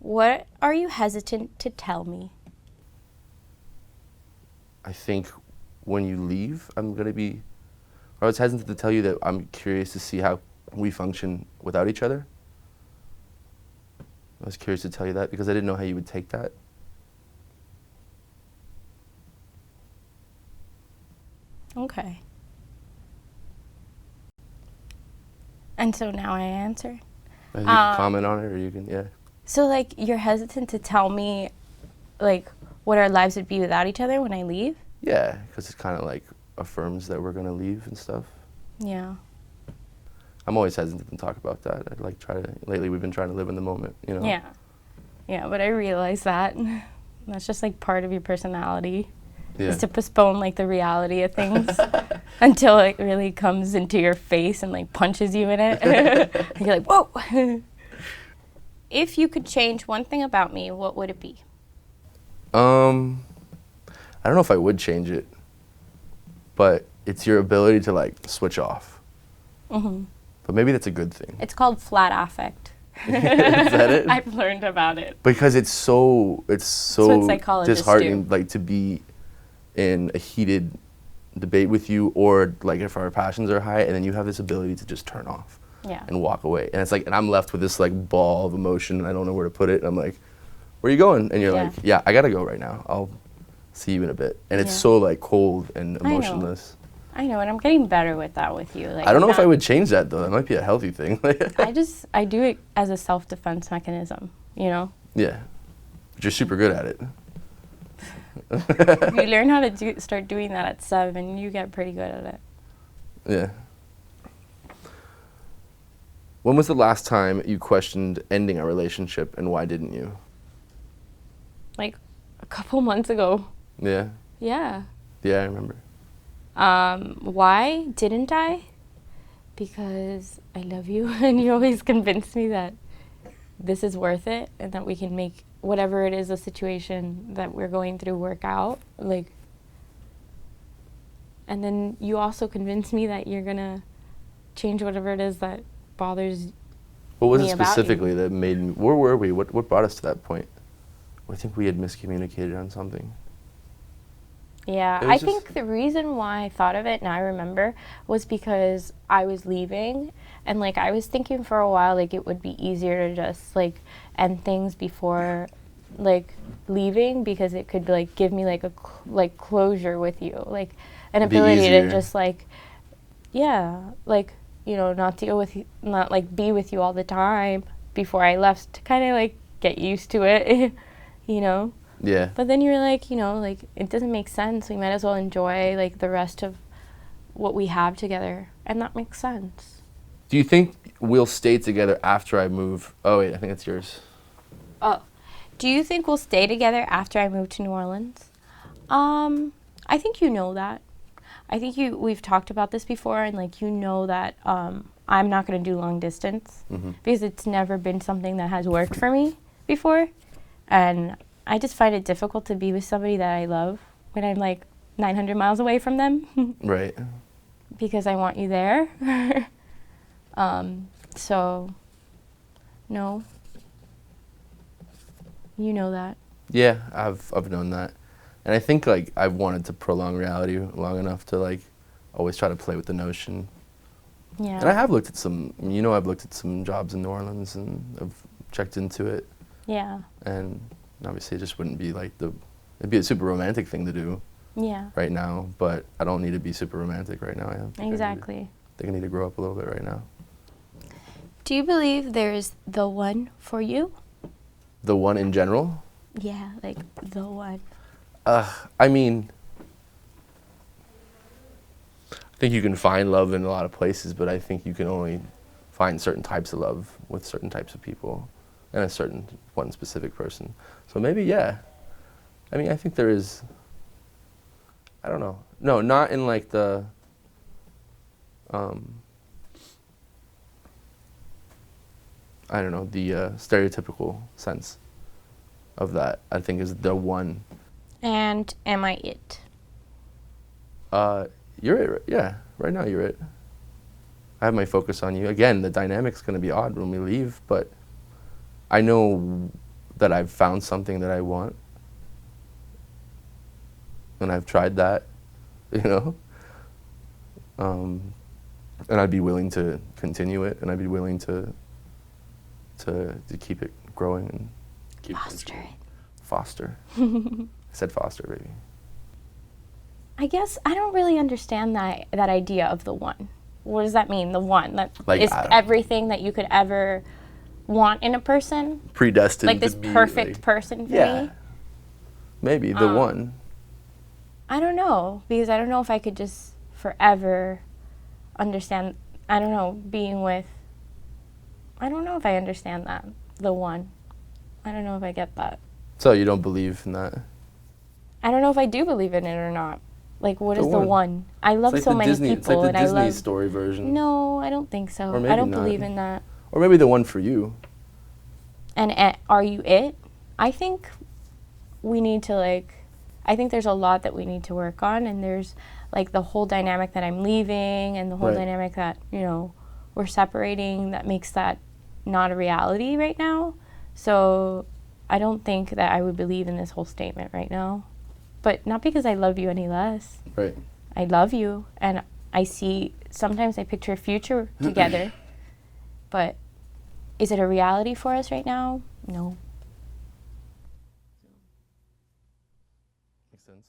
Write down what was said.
What are you hesitant to tell me? I think when you leave, I was hesitant to tell you that I'm curious to see how we function without each other. I was curious to tell you that because I didn't know how you would take that. Okay. And so now I answer. You can comment on it, or you can, yeah. So, like, you're hesitant to tell me, like, what our lives would be without each other when I leave? Yeah, because it kind of like affirms that we're gonna leave and stuff. Yeah. I'm always hesitant to talk about that. Lately we've been trying to live in the moment, you know? Yeah. Yeah, but I realize that. That's just, like, part of your personality. Yeah. Is to postpone, like, the reality of things until it really comes into your face and, like, punches you in it. And you're like, whoa! If you could change one thing about me, what would it be? I don't know if I would change it, but it's your ability to, like, switch off. Mm-hmm. But maybe that's a good thing. It's called flat affect. Is that it? I've learned about it. Because it's so what psychologists disheartening, do. like, to be in a heated debate with you, or like if our passions are high, and then you have this ability to just turn off and walk away. And it's like, and I'm left with this like ball of emotion, and I don't know where to put it. And I'm like, where are you going? And you're like, yeah, I gotta go right now. I'll see you in a bit. And it's so like cold and emotionless. I know, and I'm getting better with that with you. Like, I don't know if I would change that though. That might be a healthy thing. I do it as a self-defense mechanism, you know? Yeah, but you're super good at it. If you learn how to start doing that at 7, you get pretty good at it. Yeah. When was the last time you questioned ending a relationship, and why didn't you? Like a couple months ago. Yeah? Yeah. Yeah, I remember. Why didn't I? Because I love you and you always convince me that this is worth it and that we can make whatever it is, a situation that we're going through, work out. Like, and then you also convince me that you're gonna change whatever it is that bothers me. What was it specifically that made me, where were we? What brought us to that point? I think we had miscommunicated on something. Yeah, I think the reason why I thought of it, now I remember, was because I was leaving, and like I was thinking for a while like it would be easier to just like end things before like leaving, because it could like give me like a closure with you, like an ability to just like, yeah, like, you know, not deal with you, not like be with you all the time before I left, to kind of like get used to it, you know? Yeah. But then you're like, you know, like it doesn't make sense. We might as well enjoy like the rest of what we have together, and that makes sense. Do you think we'll stay together after I move? Oh wait, I think it's yours. Oh, do you think we'll stay together after I move to New Orleans? I think you know that. I think we've talked about this before, and like you know that I'm not going to do long distance because it's never been something that has worked for me before, and I just find it difficult to be with somebody that I love when I'm like 900 miles away from them. Right. Because I want you there. So, no. You know that. Yeah, I've known that. And I think like I've wanted to prolong reality long enough to like always try to play with the notion. Yeah. And I have looked at I've looked at some jobs in New Orleans and I've checked into it. Yeah. And obviously it just wouldn't be like it'd be a super romantic thing to do. Yeah. Right now, but I don't need to be super romantic right now. Exactly. I think I need to grow up a little bit right now. Do you believe there's the one for you? The one in general? Yeah, like the one. I mean, I think you can find love in a lot of places, but I think you can only find certain types of love with certain types of people and a certain one specific person. So maybe, yeah. I mean, I think there is, I don't know. No, not in like the, I don't know, the stereotypical sense of that, I think is the one. And am I it? You're it, yeah. Right now you're it. I have my focus on you. Again, the dynamic's going to be odd when we leave, but I know that I've found something that I want, and I've tried that, you know, and I'd be willing to continue it, and I'd be willing to keep it growing and keep foster it. Foster. I said foster, baby. I guess I don't really understand that idea of the one. What does that mean? The one that like, is everything that you could ever want in a person? Predestined like this to be perfect like, person for me? Maybe the one. I don't know, because I don't know if I could just forever understand, I don't know, being with, I don't know if I understand that, the one. I don't know if I get that. So you don't believe in that? I don't know if I do believe in it or not. Like, what is the one? I love like so many Disney, people. It's like the and Disney I love, story version. No, I don't think so. Or maybe I don't not. believe in that. Or maybe the one for you. And are you it? I think we need to, like, I think there's a lot that we need to work on, and there's, like, the whole dynamic that I'm leaving and the whole dynamic that, you know, we're separating that makes that not a reality right now. So I don't think that I would believe in this whole statement right now. But not because I love you any less. Right. I love you, and I see, sometimes I picture a future together, but is it a reality for us right now? No. Makes sense.